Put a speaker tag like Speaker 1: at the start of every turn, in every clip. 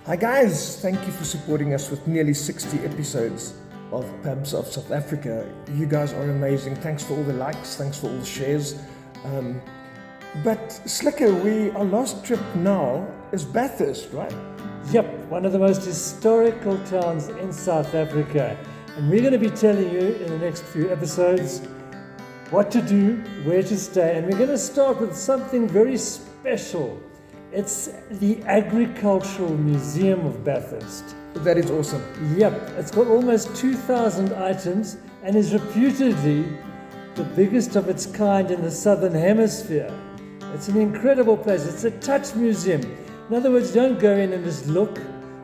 Speaker 1: Hi guys, thank you for supporting us with nearly 60 episodes of Pubs of South Africa. You guys are amazing. Thanks for all the likes, thanks for all the shares. But Slicker, our last trip now is Bathurst, right?
Speaker 2: Yep, one of the most historical towns in South Africa. And we're going to be telling you in the next few episodes what to do, where to stay, and we're going to start with something very special. It's the Agricultural Museum of Bathurst.
Speaker 1: That is awesome.
Speaker 2: Yep, it's got almost 2,000 items and is reputedly the biggest of its kind in the Southern Hemisphere. It's an incredible place. It's a touch museum. In other words, don't go in and just look.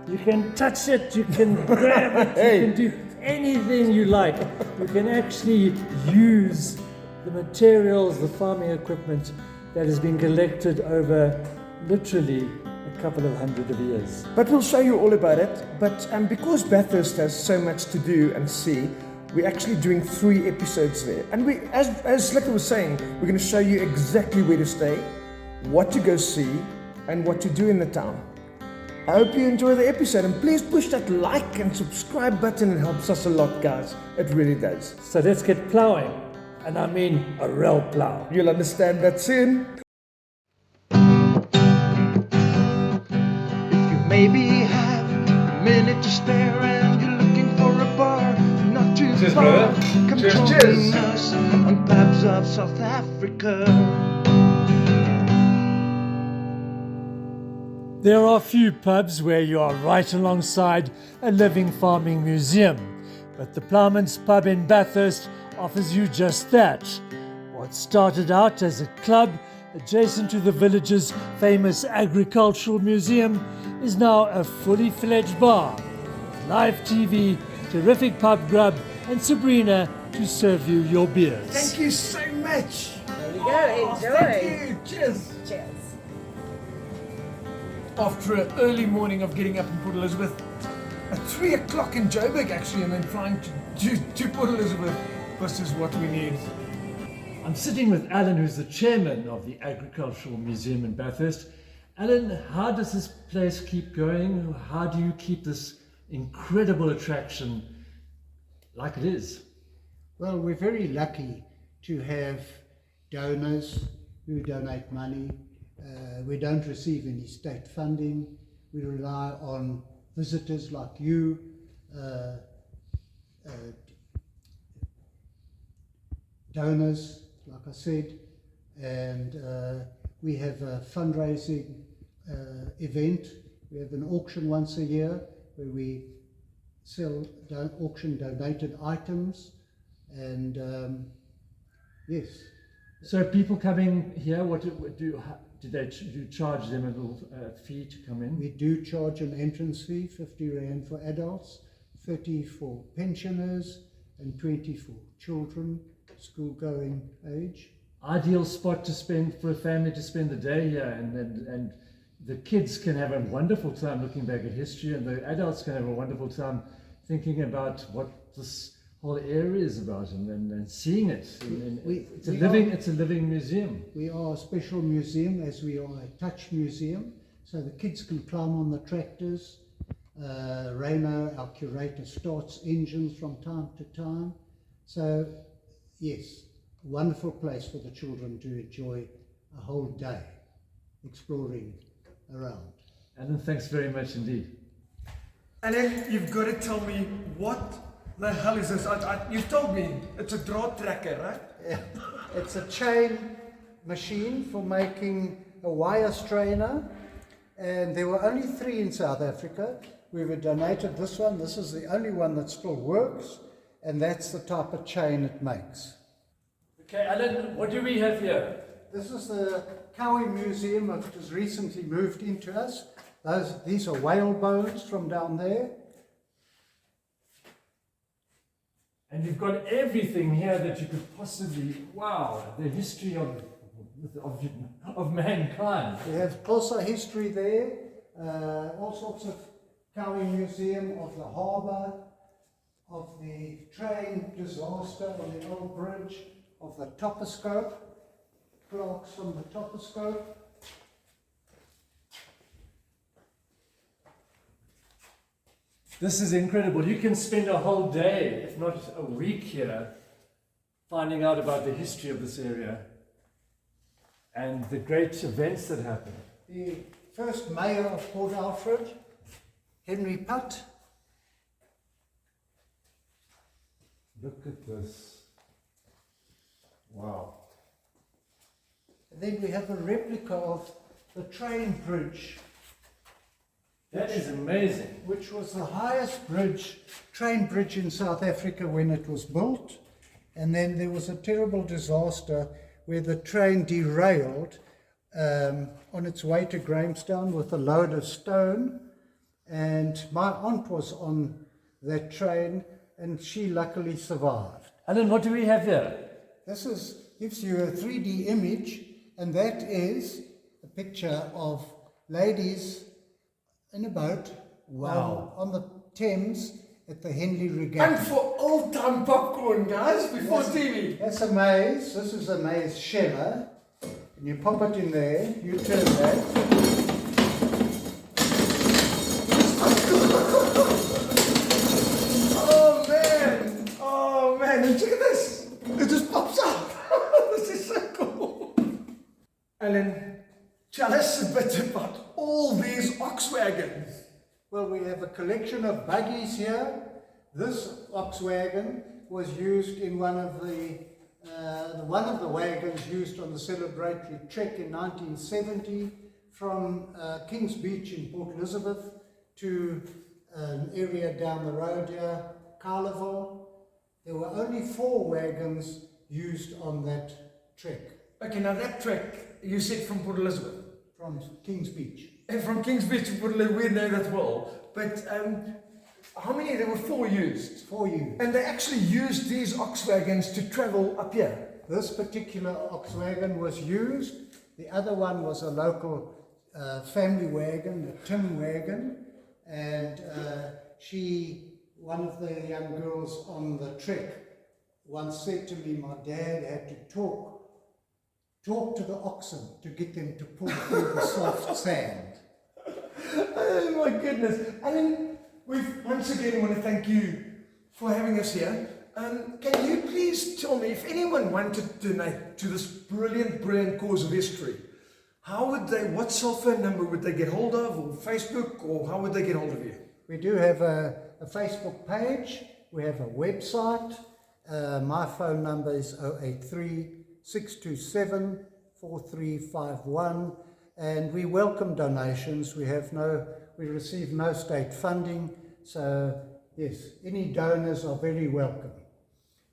Speaker 2: You can touch it, you can grab it, you can do anything you like. You can actually use the materials, the farming equipment that has been collected over literally a couple of hundred of years.
Speaker 1: But we'll show you all about it. But because Bathurst has so much to do and see, we're actually doing 3 episodes there. And we, as Slicker was saying, we're going to show you exactly where to stay, what to go see, and what to do in the town. I hope you enjoy the episode, and please push that like and subscribe button. It helps us a lot, guys. It really does.
Speaker 2: So let's get ploughing. And I mean a real plough.
Speaker 1: You'll understand that soon.
Speaker 3: If you maybe have a minute to spare and you're looking for a bar not too
Speaker 1: Cheers,
Speaker 3: far,
Speaker 1: brother.
Speaker 3: come
Speaker 1: Cheers,
Speaker 3: join
Speaker 1: cheers.
Speaker 3: us on Pubs of South Africa.
Speaker 2: There are few pubs where you are right alongside a living farming museum, but the Ploughman's pub in Bathurst offers you just that. What started out as a club adjacent to the village's famous agricultural museum is now a fully fledged bar, with live TV, terrific pub grub, and Sabrina to serve you your beers.
Speaker 1: Thank you so much.
Speaker 4: There you go, enjoy.
Speaker 1: Thank you. Cheers.
Speaker 4: Cheers.
Speaker 1: After an early morning of getting up in Port Elizabeth, at 3 o'clock in Joburg actually, and then flying to Port Elizabeth, this is what we need.
Speaker 2: I'm sitting with Alan, who's the chairman of the Agricultural Museum in Bathurst. Alan, how does this place keep going? How do you keep this incredible attraction like it is?
Speaker 5: Well, we're very lucky to have donors who donate money. We don't receive any state funding. We rely on visitors like you, donors, like I said, and we have a fundraising event. We have an auction once a year where we auction donated items, and yes.
Speaker 2: So people coming here, do you charge them a little fee to come in?
Speaker 5: We do charge an entrance fee, 50 Rand for adults, 30 for pensioners, and 20 for children, school-going age.
Speaker 2: Ideal spot to spend for a family to spend the day here, and the kids can have a wonderful time looking back at history, and the adults can have a wonderful time thinking about what this whole area is about and seeing it. It's a living museum.
Speaker 5: We are a special museum as we are a touch museum, so the kids can climb on the tractors. Rayno, our curator, starts engines from time to time. So yes, a wonderful place for the children to enjoy a whole day exploring around.
Speaker 2: Alan, thanks very much indeed.
Speaker 1: And then you've got to tell me what the hell is this? You've told me it's a draw tracker, right?
Speaker 5: Yeah. It's a chain machine for making a wire strainer, and there were only 3 in South Africa. We were donated this one. This is the only one that still works, and that's the type of chain it makes.
Speaker 2: Okay, Alan, what do we have here?
Speaker 5: This is the Cowie Museum that has recently moved into us. These are whale bones from down there.
Speaker 2: And you've got everything here that you could possibly, wow, the history of mankind.
Speaker 5: We have Xhosa history there, all sorts of Cowie Museum of the harbour, of the train disaster on the old bridge, of the toposcope, clocks from the toposcope.
Speaker 2: This is incredible. You can spend a whole day, if not a week here, finding out about the history of this area and the great events that happened.
Speaker 5: The first mayor of Port Alfred, Henry Putt.
Speaker 2: Look at this. Wow.
Speaker 5: And then we have a replica of the train bridge,
Speaker 2: That is amazing.
Speaker 5: which was the highest train bridge in South Africa when it was built. And then there was a terrible disaster where the train derailed on its way to Grahamstown with a load of stone. And my aunt was on that train and she luckily survived.
Speaker 2: Alan, what do we have here?
Speaker 5: This gives you a 3D image, and that is a picture of ladies in a boat.
Speaker 2: Wow.
Speaker 5: On the Thames at the Henley Regatta.
Speaker 1: And for old-time popcorn, guys, before TV.
Speaker 5: That's a maize. This is a maize sheller. And you pop it in there, you turn that.
Speaker 1: Oh man, and look at this. It just pops up. This is so cool. Alan, tell us a bit about all these ox wagons.
Speaker 5: Well, we have a collection of buggies here. This ox wagon was used in one of the wagons used on the celebratory trek in 1970 from Kings Beach in Port Elizabeth to an area down the road here, Carnival. There were only 4 wagons used on that trek.
Speaker 1: Okay, now that trek, you said from Port Elizabeth.
Speaker 5: From Kings Beach.
Speaker 1: And from Kings Beach to Port Elizabeth, we know that well. But how many? There were 4 used.
Speaker 5: 4 used.
Speaker 1: And they actually used these ox wagons to travel up here.
Speaker 5: This particular ox wagon was used. The other one was a local family wagon, a tin wagon. And one of the young girls on the trek once said to me, my dad had to talk to the oxen to get them to pull through the soft sand.
Speaker 1: Oh my goodness. And then we once again want to thank you for having us here. Can you please tell me, if anyone wanted to donate to this brilliant cause of history, what cell phone number would they get hold of, or Facebook, or how would they get hold of you?
Speaker 5: We do have a Facebook page. We have a website. My phone number is 083-627-4351, and we welcome donations. We receive no state funding, so yes, any donors are very welcome.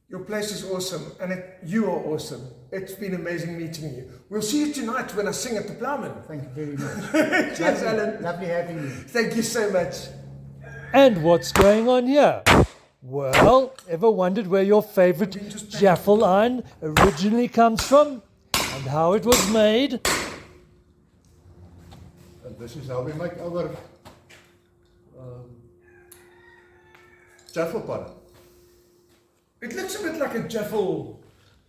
Speaker 1: Your place is awesome, and you are awesome. It's been amazing meeting you. We'll see you tonight when I sing at the Ploughman.
Speaker 5: Thank you very much.
Speaker 1: Cheers, Alan.
Speaker 5: Lovely having you.
Speaker 1: Thank you so much.
Speaker 2: And what's going on here? Well, ever wondered where your favorite jaffle iron originally comes from? And how it was made?
Speaker 4: And this is how we make our jaffle pan.
Speaker 1: It looks a bit like a jaffle.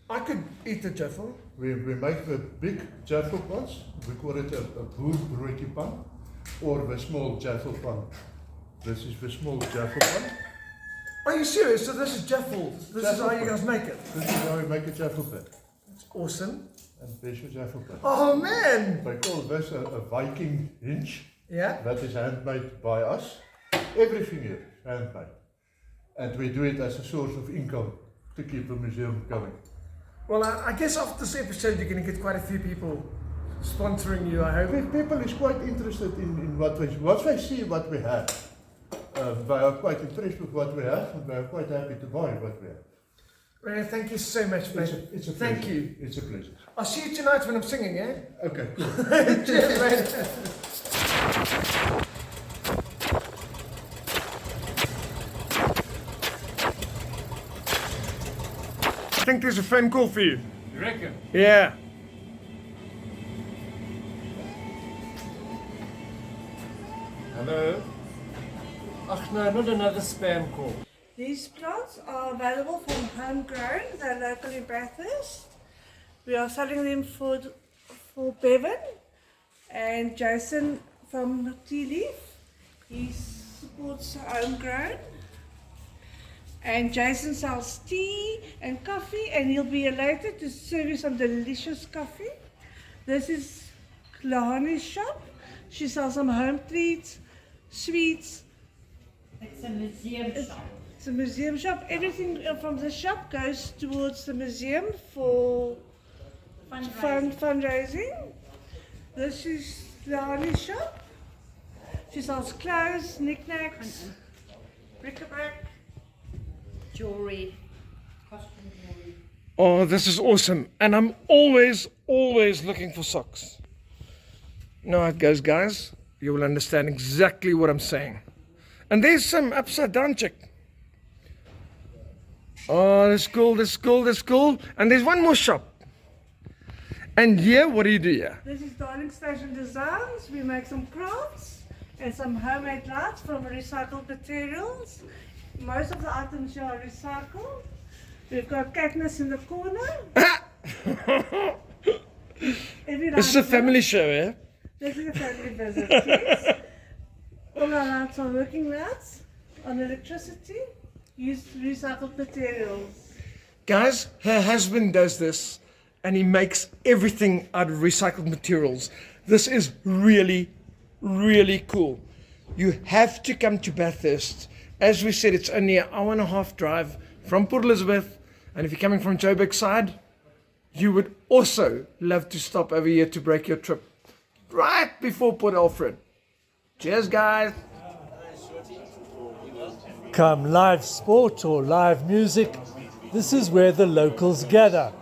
Speaker 1: I could eat a jaffle.
Speaker 4: We make the big jaffle pans. We call it a boerbroodjie pan, or the small jaffle pan. This is the small jaffle pan.
Speaker 1: Are you serious? So this is jaffle. This is how you guys make it.
Speaker 4: This is how we make a jaffle pan.
Speaker 1: It's awesome.
Speaker 4: And there's your jaffle pan.
Speaker 1: Oh man!
Speaker 4: They call this a Viking hinge.
Speaker 1: Yeah.
Speaker 4: That is handmade by us. Everything here is handmade. And we do it as a source of income to keep the museum going.
Speaker 1: Well, I guess after this episode you're going to get quite a few people sponsoring you, I hope.
Speaker 4: People is quite interested in once they see what we have. They are quite impressed with what we have, and they are quite happy to buy what we have.
Speaker 1: Well, thank you so much, mate.
Speaker 4: It's a pleasure.
Speaker 1: Thank you.
Speaker 4: It's a pleasure.
Speaker 1: I'll see you tonight when I'm singing, yeah?
Speaker 4: Okay, cool.
Speaker 1: Cheers, mate. I think there's a phone call for you.
Speaker 2: You reckon?
Speaker 1: Yeah.
Speaker 2: Hello? Ach no, not another spam call.
Speaker 6: These plants are available from homegrown. They're locally Bathurst. We are selling them for Bevan and Jason from Tea Leaf. He supports towards homegrown. And Jason sells tea and coffee, and he'll be here later to serve you some delicious coffee. This is Lahani's shop. She sells some home treats, sweets.
Speaker 7: It's a museum shop.
Speaker 6: It's a museum shop. Everything from the shop goes towards the museum for fundraising. This is Lahani's shop. She sells clothes, knickknacks, bric-a-brac.
Speaker 7: Jewelry, costume jewelry.
Speaker 1: Oh, this is awesome. And I'm always looking for socks. You know how it goes, guys. You will understand exactly what I'm saying. And there's some upside down chick. Oh, that's cool, that's cool, that's cool. And there's one more shop. And here, what do you do here?
Speaker 6: This is Darling Station Designs. We make some crafts and some homemade lights from recycled materials. Most of the items here are recycled. We've got Katniss in the corner.
Speaker 1: This is a family show, eh?
Speaker 6: This is a family visit, yes. All our lights are working lights on electricity. Use recycled materials.
Speaker 1: Guys, her husband does this and he makes everything out of recycled materials. This is really, really cool. You have to come to Bathurst. As we said, it's only an hour and a half drive from Port Elizabeth. And if you're coming from Joburg side, you would also love to stop over here to break your trip right before Port Alfred. Cheers, guys.
Speaker 2: Come live sport or live music, this is where the locals gather.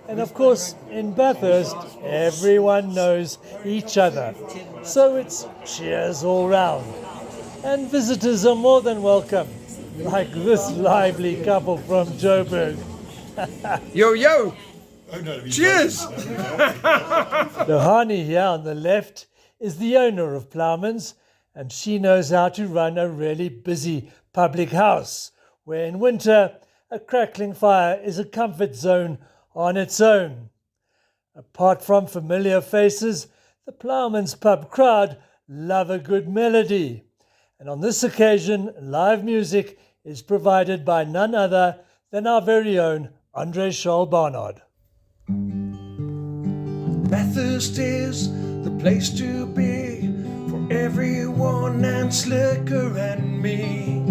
Speaker 2: And of course, in Bathurst, everyone knows each other. So it's cheers all round. And visitors are more than welcome, like this lively couple from Joburg.
Speaker 1: Yo, yo. Cheers.
Speaker 2: Lohani here on the left is the owner of Ploughman's, and she knows how to run a really busy public house, where in winter a crackling fire is a comfort zone on its own. Apart from familiar faces, the Ploughman's pub crowd love a good melody. And on this occasion, live music is provided by none other than our very own Andre Charles Barnard.
Speaker 1: Bathurst is the place to be for everyone and Slicker and me.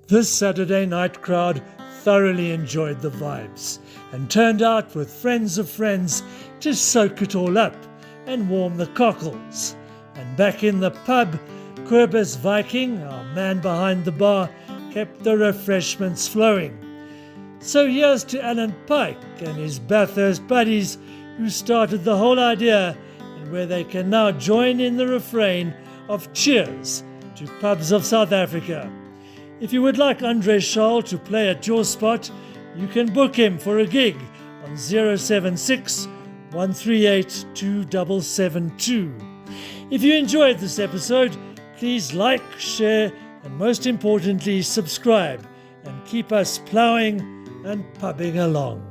Speaker 2: This Saturday night crowd thoroughly enjoyed the vibes and turned out with friends of friends to soak it all up and warm the cockles. And back in the pub, Querbus Viking, our man behind the bar, kept the refreshments flowing. So here's to Alan Pike and his Bathurst buddies who started the whole idea, and where they can now join in the refrain of cheers to pubs of South Africa. If you would like Andre Charles to play at your spot, you can book him for a gig on 076 138 2772. If you enjoyed this episode, please like, share, and most importantly, subscribe, and keep us ploughing and pubbing along.